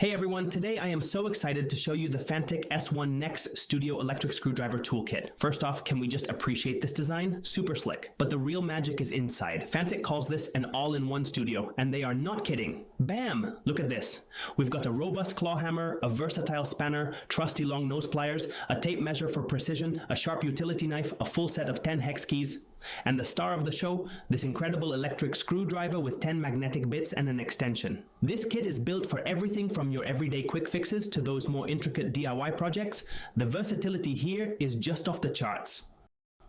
Hey everyone, today I am so excited to show you the Fanttik S1 NEX Studio Electric Screwdriver Toolkit. First off, can we just appreciate this design? Super slick. But the real magic is inside. Fanttik calls this an all-in-one studio, and they are not kidding. Bam! Look at this. We've got a robust claw hammer, a versatile spanner, trusty long nose pliers, a tape measure for precision, a sharp utility knife, a full set of 10 hex keys, and the star of the show, this incredible electric screwdriver with 10 magnetic bits and an extension. This kit is built for everything from your everyday quick fixes to those more intricate DIY projects. The versatility here is just off the charts.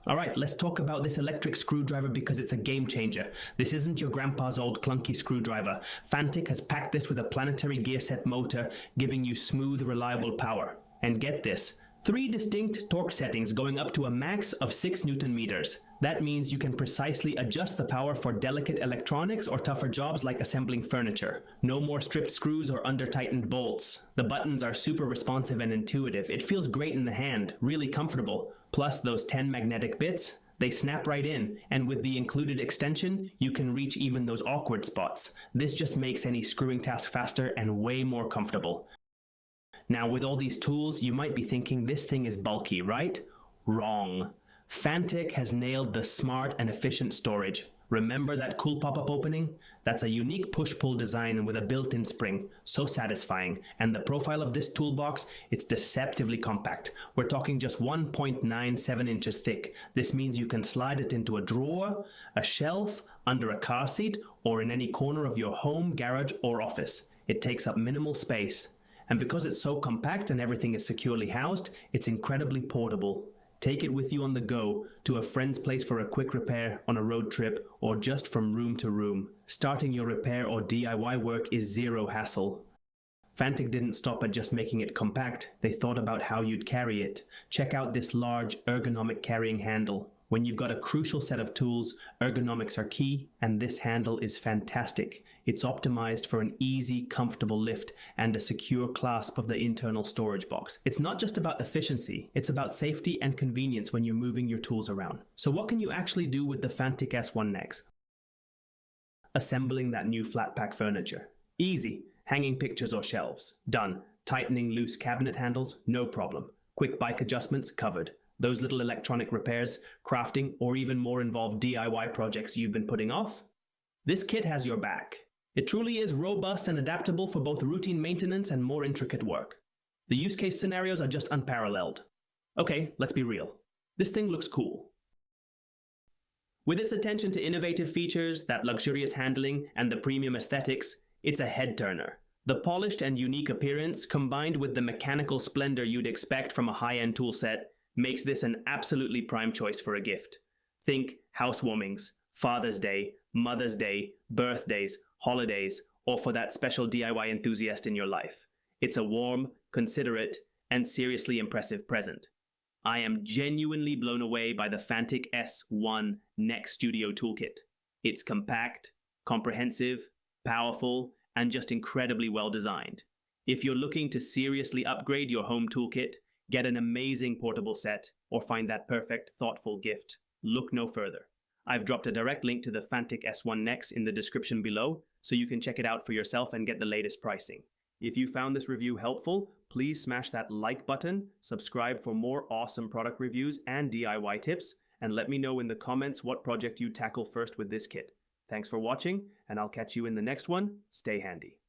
Alright, let's talk about this electric screwdriver because it's a game changer. This isn't your grandpa's old clunky screwdriver. Fanttik has packed this with a planetary gear set motor, giving you smooth, reliable power. And get this, 3 distinct torque settings going up to a max of 6 Newton meters. That means you can precisely adjust the power for delicate electronics or tougher jobs like assembling furniture. No more stripped screws or under-tightened bolts. The buttons are super responsive and intuitive. It feels great in the hand, really comfortable. Plus those 10 magnetic bits, they snap right in, and with the included extension, you can reach even those awkward spots. This just makes any screwing task faster and way more comfortable. Now, with all these tools, you might be thinking this thing is bulky, right? Wrong. Fanttik has nailed the smart and efficient storage. Remember that cool pop-up opening? That's a unique push-pull design with a built-in spring. So satisfying. And the profile of this toolbox, it's deceptively compact. We're talking just 1.97 inches thick. This means you can slide it into a drawer, a shelf, under a car seat, or in any corner of your home, garage, or office. It takes up minimal space. And because it's so compact and everything is securely housed, it's incredibly portable. Take it with you on the go, to a friend's place for a quick repair, on a road trip, or just from room to room. Starting your repair or DIY work is zero hassle. Fanttik didn't stop at just making it compact, they thought about how you'd carry it. Check out this large, ergonomic carrying handle. When you've got a crucial set of tools, ergonomics are key, and this handle is fantastic. It's optimized for an easy, comfortable lift and a secure clasp of the internal storage box. It's not just about efficiency, it's about safety and convenience when you're moving your tools around. So what can you actually do with the Fanttik S1 NEX? Assembling that new flat pack furniture. Easy. Hanging pictures or shelves. Done. Tightening loose cabinet handles? No problem. Quick bike adjustments? Covered. Those little electronic repairs, crafting, or even more involved DIY projects you've been putting off? This kit has your back. It truly is robust and adaptable for both routine maintenance and more intricate work. The use case scenarios are just unparalleled. Okay, let's be real. This thing looks cool. With its attention to innovative features, that luxurious handling, and the premium aesthetics, it's a head-turner. The polished and unique appearance, combined with the mechanical splendor you'd expect from a high-end toolset, makes this an absolutely prime choice for a gift. Think housewarmings, Father's Day, Mother's Day, birthdays, holidays, or for that special DIY enthusiast in your life. It's a warm, considerate, and seriously impressive present. I am genuinely blown away by the Fanttik S1 NEX Studio Toolkit. It's compact, comprehensive, powerful, and just incredibly well designed. If you're looking to seriously upgrade your home toolkit, get an amazing portable set, or find that perfect, thoughtful gift, look no further. I've dropped a direct link to the Fanttik S1 NEX in the description below, so you can check it out for yourself and get the latest pricing. If you found this review helpful, please smash that like button, subscribe for more awesome product reviews and DIY tips, and let me know in the comments what project you tackle first with this kit. Thanks for watching, and I'll catch you in the next one. Stay handy.